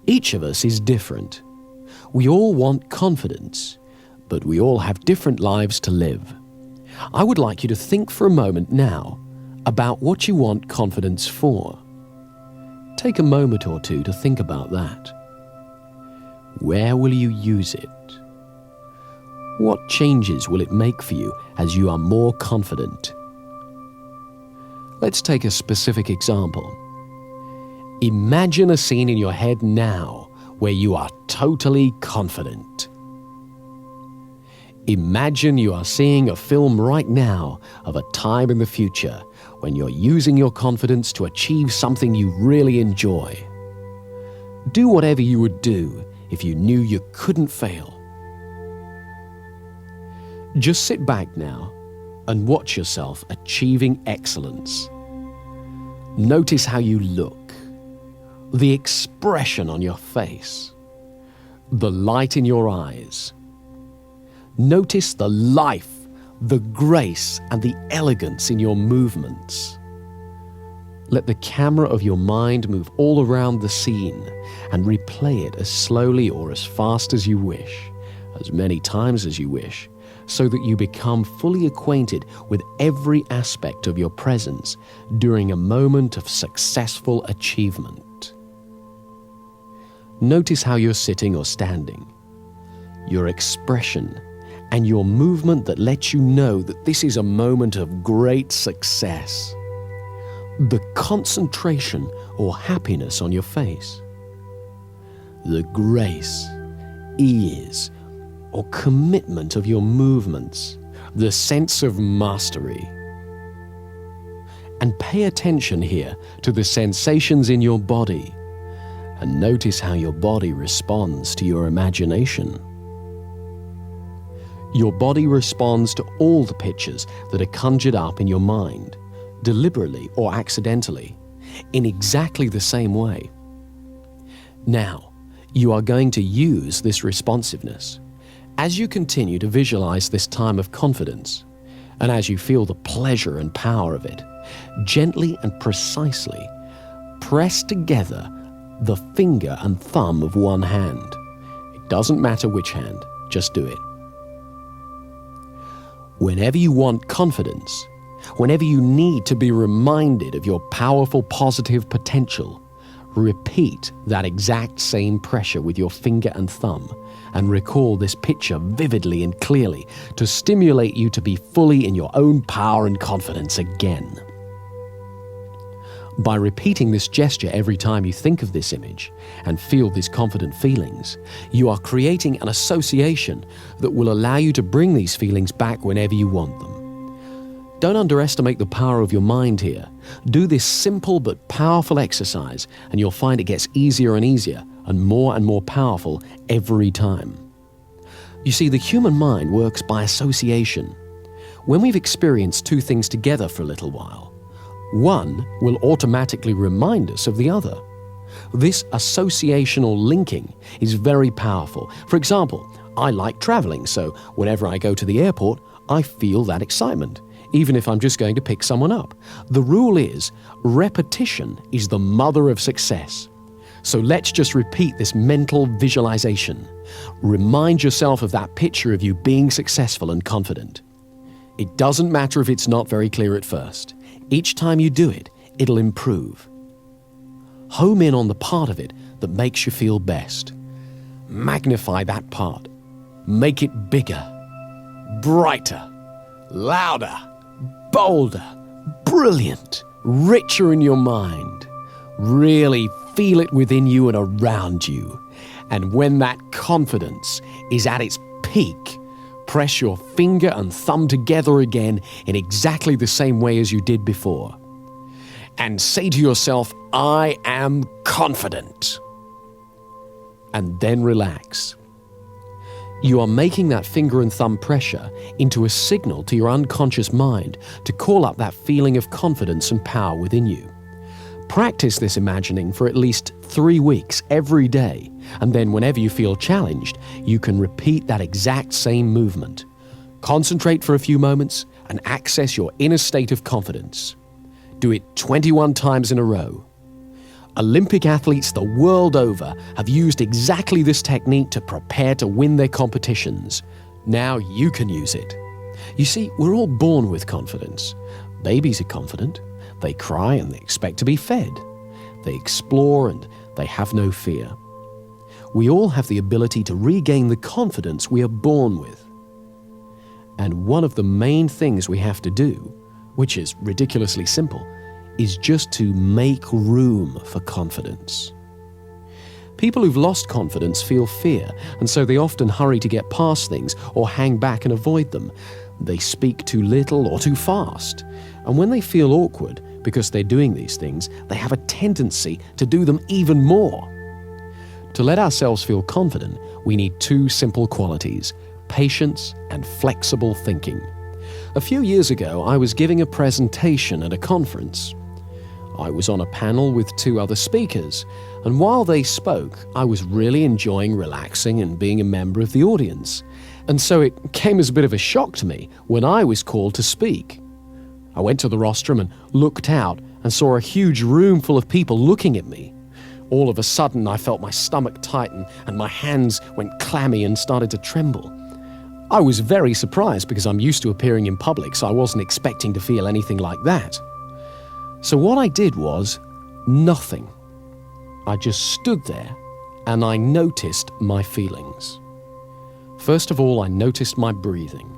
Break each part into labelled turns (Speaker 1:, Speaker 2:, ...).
Speaker 1: Each of us is different. We all want confidence, but we all have different lives to live. I would like you to think for a moment now about what you want confidence for. Take a moment or two to think about that. Where will you use it? What changes will it make for you as you are more confident? Let's take a specific example. Imagine a scene in your head now where you are totally confident. Imagine you are seeing a film right now of a time in the future when you're using your confidence to achieve something you really enjoy. Do whatever you would do if you knew you couldn't fail. Just sit back now and watch yourself achieving excellence. Notice how you look, the expression on your face, the light in your eyes. Notice the life, the grace, and the elegance in your movements. Let the camera of your mind move all around the scene and replay it as slowly or as fast as you wish, as many times as you wish, so that you become fully acquainted with every aspect of your presence during a moment of successful achievement. Notice how you're sitting or standing, your expression, and your movement that lets you know that this is a moment of great success. The concentration or happiness on your face. The grace, ease, or commitment of your movements. The sense of mastery. And pay attention here to the sensations in your body, and notice how your body responds to your imagination. Your body responds to all the pictures that are conjured up in your mind, deliberately or accidentally, in exactly the same way. Now, you are going to use this responsiveness. As you continue to visualize this time of confidence, and as you feel the pleasure and power of it, gently and precisely press together the finger and thumb of one hand. It doesn't matter which hand, just do it. Whenever you want confidence, whenever you need to be reminded of your powerful positive potential, repeat that exact same pressure with your finger and thumb and recall this picture vividly and clearly to stimulate you to be fully in your own power and confidence again. By repeating this gesture every time you think of this image and feel these confident feelings, you are creating an association that will allow you to bring these feelings back whenever you want them. Don't underestimate the power of your mind here. Do this simple but powerful exercise and you'll find it gets easier and easier and more powerful every time. You see, the human mind works by association. When we've experienced two things together for a little while, one will automatically remind us of the other. This associational linking is very powerful. For example, I like traveling, so whenever I go to the airport, I feel that excitement, even if I'm just going to pick someone up. The rule is, repetition is the mother of success. So let's just repeat this mental visualization. Remind yourself of that picture of you being successful and confident. It doesn't matter if it's not very clear at first. Each time you do it, it'll improve. Home in on the part of it that makes you feel best. Magnify that part. Make it bigger, brighter, louder, bolder, brilliant, richer in your mind. Really feel it within you and around you. And when that confidence is at its peak, press your finger and thumb together again in exactly the same way as you did before. And say to yourself, I am confident. And then relax. You are making that finger and thumb pressure into a signal to your unconscious mind to call up that feeling of confidence and power within you. Practice this imagining for at least 3 weeks every day, and then whenever you feel challenged, you can repeat that exact same movement. Concentrate for a few moments and access your inner state of confidence. Do it 21 times in a row. Olympic athletes the world over have used exactly this technique to prepare to win their competitions. Now you can use it. You see, we're all born with confidence. Babies are confident. They cry and they expect to be fed. They explore and they have no fear. We all have the ability to regain the confidence we are born with. And one of the main things we have to do, which is ridiculously simple, is just to make room for confidence. People who've lost confidence feel fear, and so they often hurry to get past things or hang back and avoid them. They speak too little or too fast. And when they feel awkward because they're doing these things, they have a tendency to do them even more. To let ourselves feel confident, we need two simple qualities: patience and flexible thinking. A few years ago, I was giving a presentation at a conference. I was on a panel with two other speakers, and while they spoke, I was really enjoying relaxing and being a member of the audience. And so it came as a bit of a shock to me when I was called to speak. I went to the rostrum and looked out and saw a huge room full of people looking at me. All of a sudden, I felt my stomach tighten and my hands went clammy and started to tremble. I was very surprised because I'm used to appearing in public, so I wasn't expecting to feel anything like that. So what I did was nothing. I just stood there and I noticed my feelings. First of all, I noticed my breathing,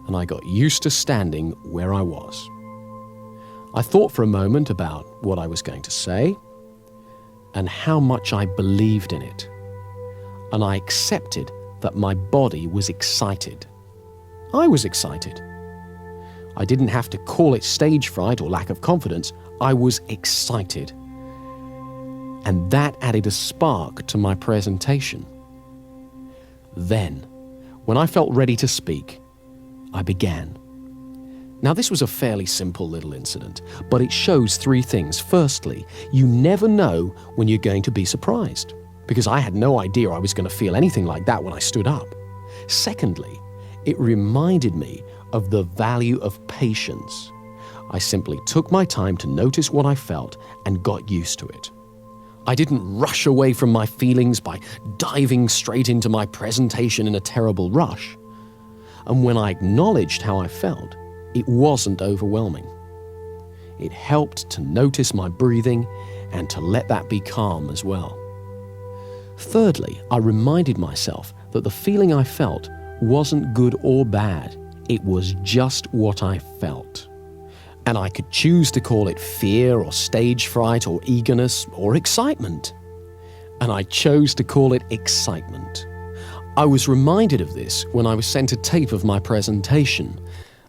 Speaker 1: and I got used to standing where I was. I thought for a moment about what I was going to say and how much I believed in it, and I accepted that my body was excited. I was excited. I didn't have to call it stage fright or lack of confidence. I was excited. And that added a spark to my presentation. Then, when I felt ready to speak, I began. Now, this was a fairly simple little incident, but it shows three things. Firstly, you never know when you're going to be surprised, because I had no idea I was going to feel anything like that when I stood up. Secondly, it reminded me of the value of patience. I simply took my time to notice what I felt and got used to it. I didn't rush away from my feelings by diving straight into my presentation in a terrible rush. And when I acknowledged how I felt, it wasn't overwhelming. It helped to notice my breathing and to let that be calm as well. Thirdly, I reminded myself that the feeling I felt wasn't good or bad. It was just what I felt. And I could choose to call it fear or stage fright or eagerness or excitement. And I chose to call it excitement. I was reminded of this when I was sent a tape of my presentation,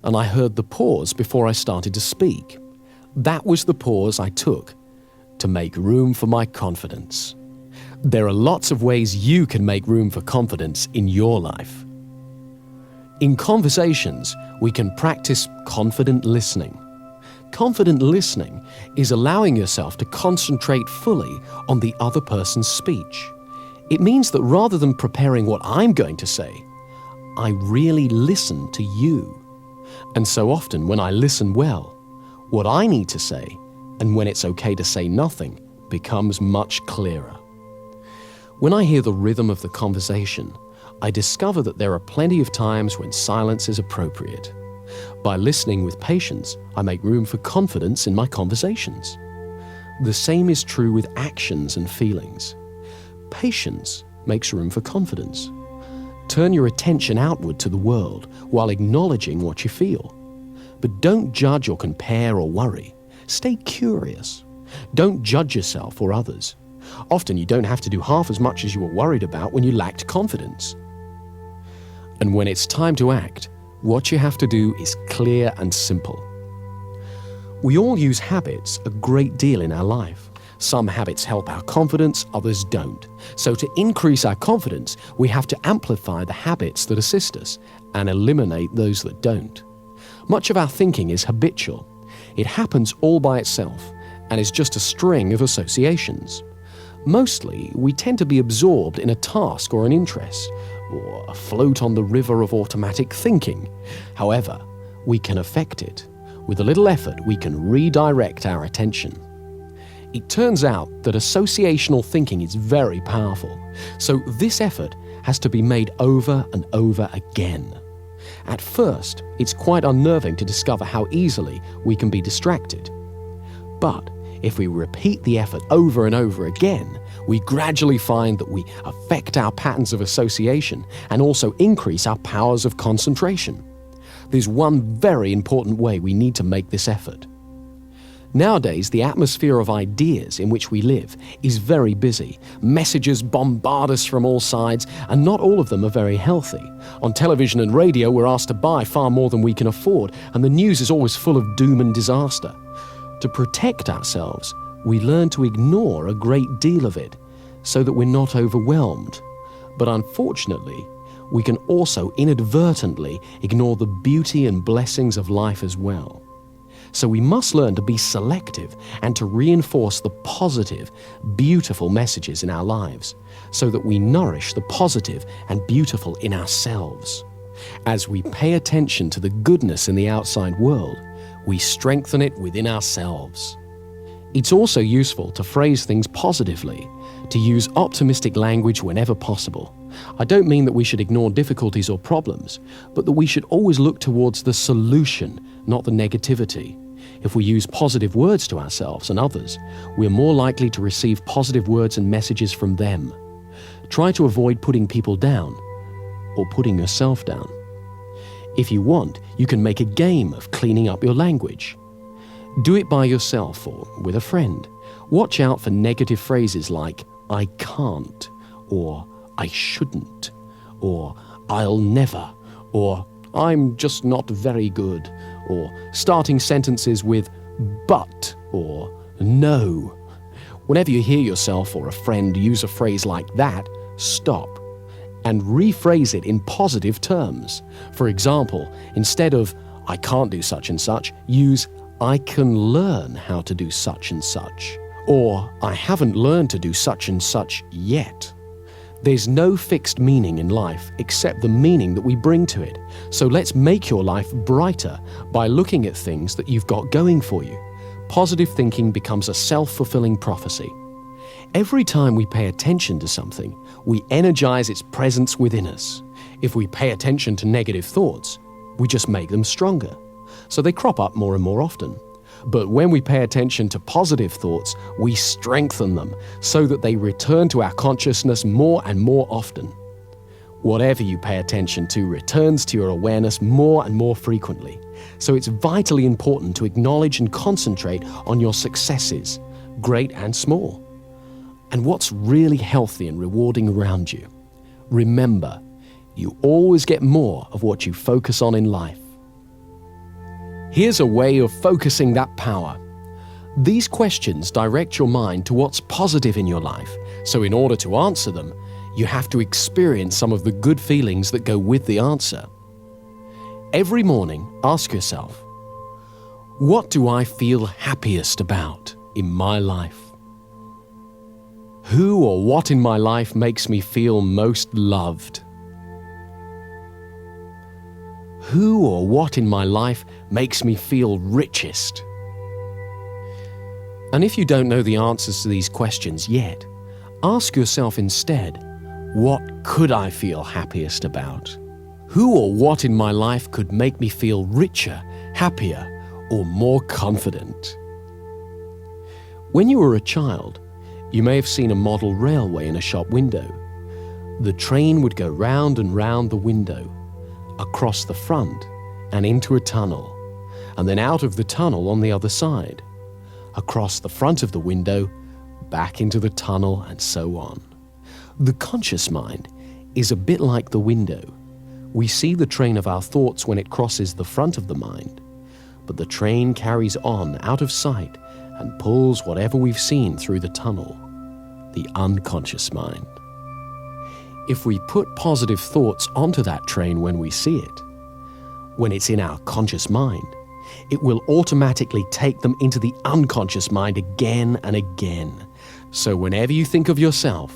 Speaker 1: and I heard the pause before I started to speak. That was the pause I took to make room for my confidence. There are lots of ways you can make room for confidence in your life. In conversations, we can practice confident listening. Confident listening is allowing yourself to concentrate fully on the other person's speech. It means that rather than preparing what I'm going to say, I really listen to you. And so often when I listen well, what I need to say, and when it's okay to say nothing, becomes much clearer. When I hear the rhythm of the conversation, I discover that there are plenty of times when silence is appropriate. By listening with patience, I make room for confidence in my conversations. The same is true with actions and feelings. Patience makes room for confidence. Turn your attention outward to the world while acknowledging what you feel. But don't judge or compare or worry. Stay curious. Don't judge yourself or others. Often you don't have to do half as much as you were worried about when you lacked confidence. And when it's time to act, what you have to do is clear and simple. We all use habits a great deal in our life. Some habits help our confidence, others don't. So to increase our confidence, we have to amplify the habits that assist us and eliminate those that don't. Much of our thinking is habitual. It happens all by itself and is just a string of associations. Mostly, we tend to be absorbed in a task or an interest, or afloat on the river of automatic thinking. However, we can affect it. With a little effort, we can redirect our attention. It turns out that associational thinking is very powerful, so this effort has to be made over and over again. At first, it's quite unnerving to discover how easily we can be distracted. But if we repeat the effort over and over again, we gradually find that we affect our patterns of association and also increase our powers of concentration. There's one very important way we need to make this effort. Nowadays, the atmosphere of ideas in which we live is very busy. Messages bombard us from all sides, and not all of them are very healthy. On television and radio, we're asked to buy far more than we can afford, and the news is always full of doom and disaster. To protect ourselves, we learn to ignore a great deal of it so that we're not overwhelmed. But unfortunately, we can also inadvertently ignore the beauty and blessings of life as well. So we must learn to be selective and to reinforce the positive, beautiful messages in our lives so that we nourish the positive and beautiful in ourselves. As we pay attention to the goodness in the outside world, we strengthen it within ourselves. It's also useful to phrase things positively, to use optimistic language whenever possible. I don't mean that we should ignore difficulties or problems, but that we should always look towards the solution, not the negativity. If we use positive words to ourselves and others, we're more likely to receive positive words and messages from them. Try to avoid putting people down or putting yourself down. If you want, you can make a game of cleaning up your language. Do it by yourself or with a friend. Watch out for negative phrases like "I can't," or "I shouldn't," or "I'll never," or "I'm just not very good," or starting sentences with "but" or "no." Whenever you hear yourself or a friend use a phrase like that, stop and rephrase it in positive terms. For example, instead of "I can't do such and such," use "I can learn how to do such and such," or "I haven't learned to do such and such yet." There's no fixed meaning in life except the meaning that we bring to it. So let's make your life brighter by looking at things that you've got going for you. Positive thinking becomes a self-fulfilling prophecy. Every time we pay attention to something, we energize its presence within us. If we pay attention to negative thoughts, we just make them stronger. So they crop up more and more often. But when we pay attention to positive thoughts, we strengthen them so that they return to our consciousness more and more often. Whatever you pay attention to returns to your awareness more and more frequently. So it's vitally important to acknowledge and concentrate on your successes, great and small, and what's really healthy and rewarding around you. Remember, you always get more of what you focus on in life. Here's a way of focusing that power. These questions direct your mind to what's positive in your life, so in order to answer them, you have to experience some of the good feelings that go with the answer. Every morning, ask yourself, what do I feel happiest about in my life? Who or what in my life makes me feel most loved? Who or what in my life makes me feel richest? And if you don't know the answers to these questions yet, ask yourself instead, what could I feel happiest about? Who or what in my life could make me feel richer, happier, or more confident? When you were a child, you may have seen a model railway in a shop window. The train would go round and round the window, across the front and into a tunnel, and then out of the tunnel on the other side, across the front of the window, back into the tunnel, and so on. The conscious mind is a bit like the window. We see the train of our thoughts when it crosses the front of the mind, but the train carries on out of sight and pulls whatever we've seen through the tunnel, the unconscious mind. If we put positive thoughts onto that train when we see it, when it's in our conscious mind, it will automatically take them into the unconscious mind again and again. So whenever you think of yourself,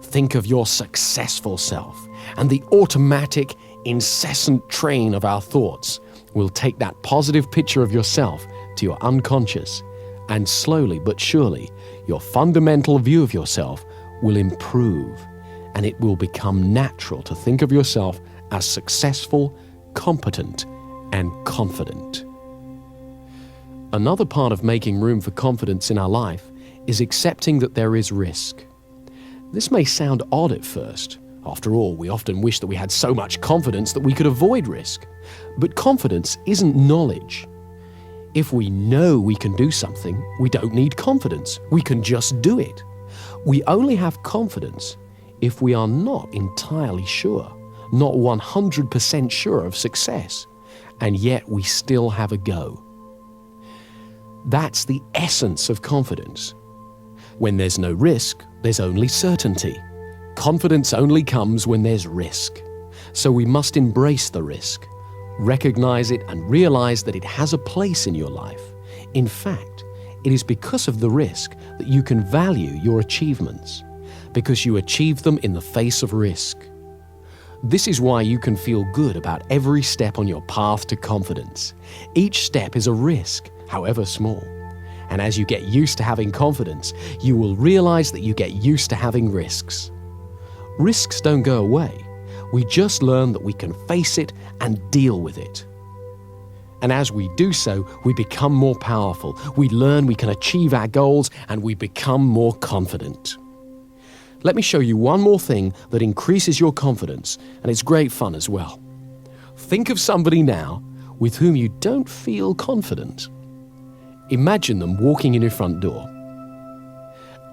Speaker 1: think of your successful self, and the automatic, incessant train of our thoughts will take that positive picture of yourself to your unconscious And slowly but surely, your fundamental view of yourself will improve, and it will become natural to think of yourself as successful, competent, and confident. Another part of making room for confidence in our life is accepting that there is risk. This may sound odd at first. After all, we often wish that we had so much confidence that we could avoid risk. But confidence isn't knowledge. If we know we can do something, we don't need confidence. We can just do it. We only have confidence if we are not entirely sure, not 100% sure of success, and yet we still have a go. That's the essence of confidence. When there's no risk, there's only certainty. Confidence only comes when there's risk. So we must embrace the risk, recognize it, and realize that it has a place in your life. In fact, it is because of the risk that you can value your achievements, because you achieve them in the face of risk. This is why you can feel good about every step on your path to confidence. Each step is a risk, however small. And as you get used to having confidence, you will realize that you get used to having risks. Risks don't go away. We just learn that we can face it and deal with it. And as we do so, we become more powerful. We learn we can achieve our goals, and we become more confident. Let me show you one more thing that increases your confidence, and it's great fun as well. Think of somebody now with whom you don't feel confident. Imagine them walking in your front door.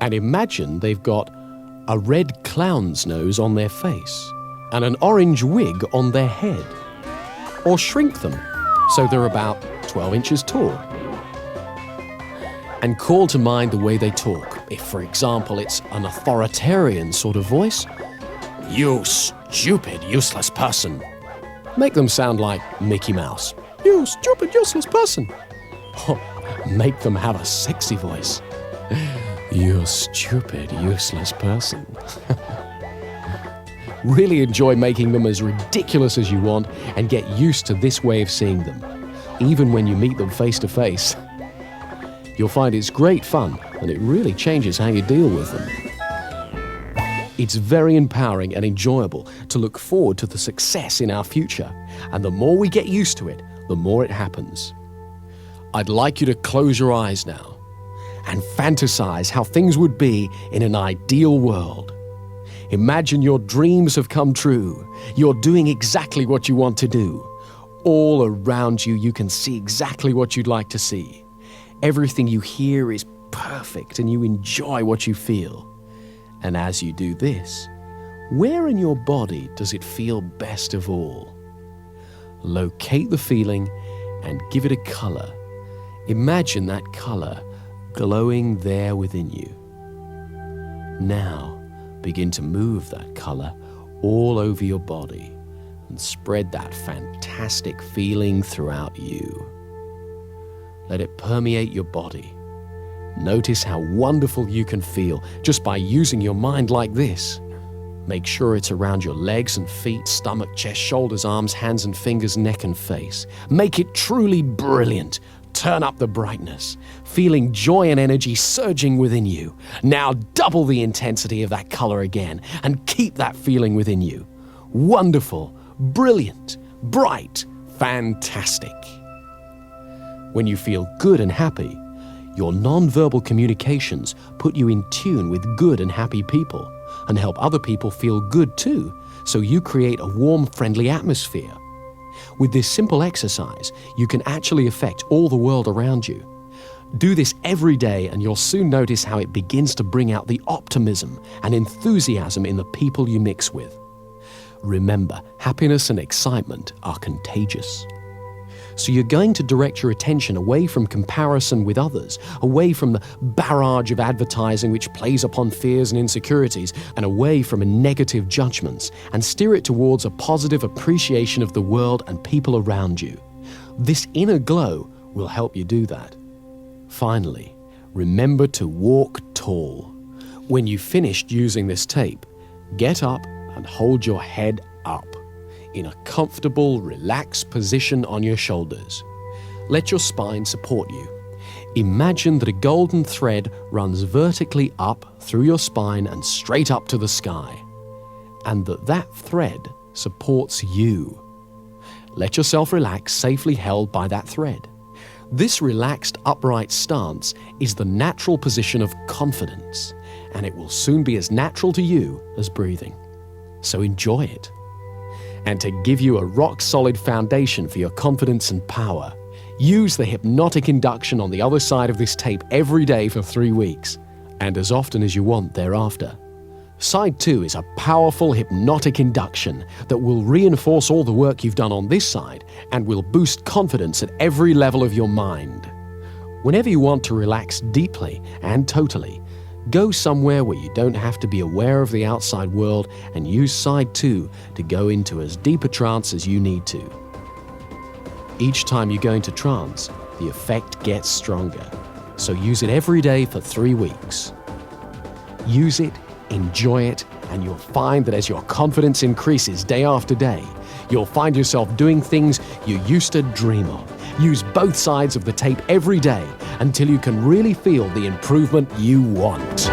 Speaker 1: And imagine they've got a red clown's nose on their face and an orange wig on their head. Or shrink them so they're about 12 inches tall. And call to mind the way they talk. If, for example, it's an authoritarian sort of voice, "You stupid, useless person." Make them sound like Mickey Mouse. "You stupid, useless person." Oh, make them have a sexy voice. "You stupid, useless person." Really enjoy making them as ridiculous as you want and get used to this way of seeing them, even when you meet them face to face. You'll find it's great fun, and it really changes how you deal with them. It's very empowering and enjoyable to look forward to the success in our future, and the more we get used to it, the more it happens. I'd like you to close your eyes now and fantasize how things would be in an ideal world. Imagine your dreams have come true. You're doing exactly what you want to do. All around you, you can see exactly what you'd like to see. Everything you hear is perfect, and you enjoy what you feel. And as you do this, where in your body does it feel best of all? Locate the feeling and give it a color. Imagine that color glowing there within you. Now, begin to move that color all over your body and spread that fantastic feeling throughout you. Let it permeate your body. Notice how wonderful you can feel just by using your mind like this. Make sure it's around your legs and feet, stomach, chest, shoulders, arms, hands and fingers, neck and face. Make it truly brilliant. Turn up the brightness, feeling joy and energy surging within you. Now double the intensity of that color again and keep that feeling within you. Wonderful, brilliant, bright, fantastic. When you feel good and happy, your non-verbal communications put you in tune with good and happy people and help other people feel good too, so you create a warm, friendly atmosphere. With this simple exercise, you can actually affect all the world around you. Do this every day and you'll soon notice how it begins to bring out the optimism and enthusiasm in the people you mix with. Remember, happiness and excitement are contagious. So you're going to direct your attention away from comparison with others, away from the barrage of advertising which plays upon fears and insecurities, and away from negative judgments, and steer it towards a positive appreciation of the world and people around you. This inner glow will help you do that. Finally, remember to walk tall. When you've finished using this tape, get up and hold your head up in a comfortable, relaxed position on your shoulders. Let your spine support you. Imagine that a golden thread runs vertically up through your spine and straight up to the sky, and that thread supports you. Let yourself relax, safely held by that thread. This relaxed, upright stance is the natural position of confidence, and it will soon be as natural to you as breathing. So enjoy it. And to give you a rock-solid foundation for your confidence and power, use the hypnotic induction on the other side of this tape every day for 3 weeks, and as often as you want thereafter. Side 2 is a powerful hypnotic induction that will reinforce all the work you've done on this side and will boost confidence at every level of your mind. Whenever you want to relax deeply and totally, go somewhere where you don't have to be aware of the outside world and use Side 2 to go into as deep a trance as you need to. Each time you go into trance, the effect gets stronger. So use it every day for 3 weeks. Use it, enjoy it, and you'll find that as your confidence increases day after day, you'll find yourself doing things you used to dream of. Use both sides of the tape every day until you can really feel the improvement you want.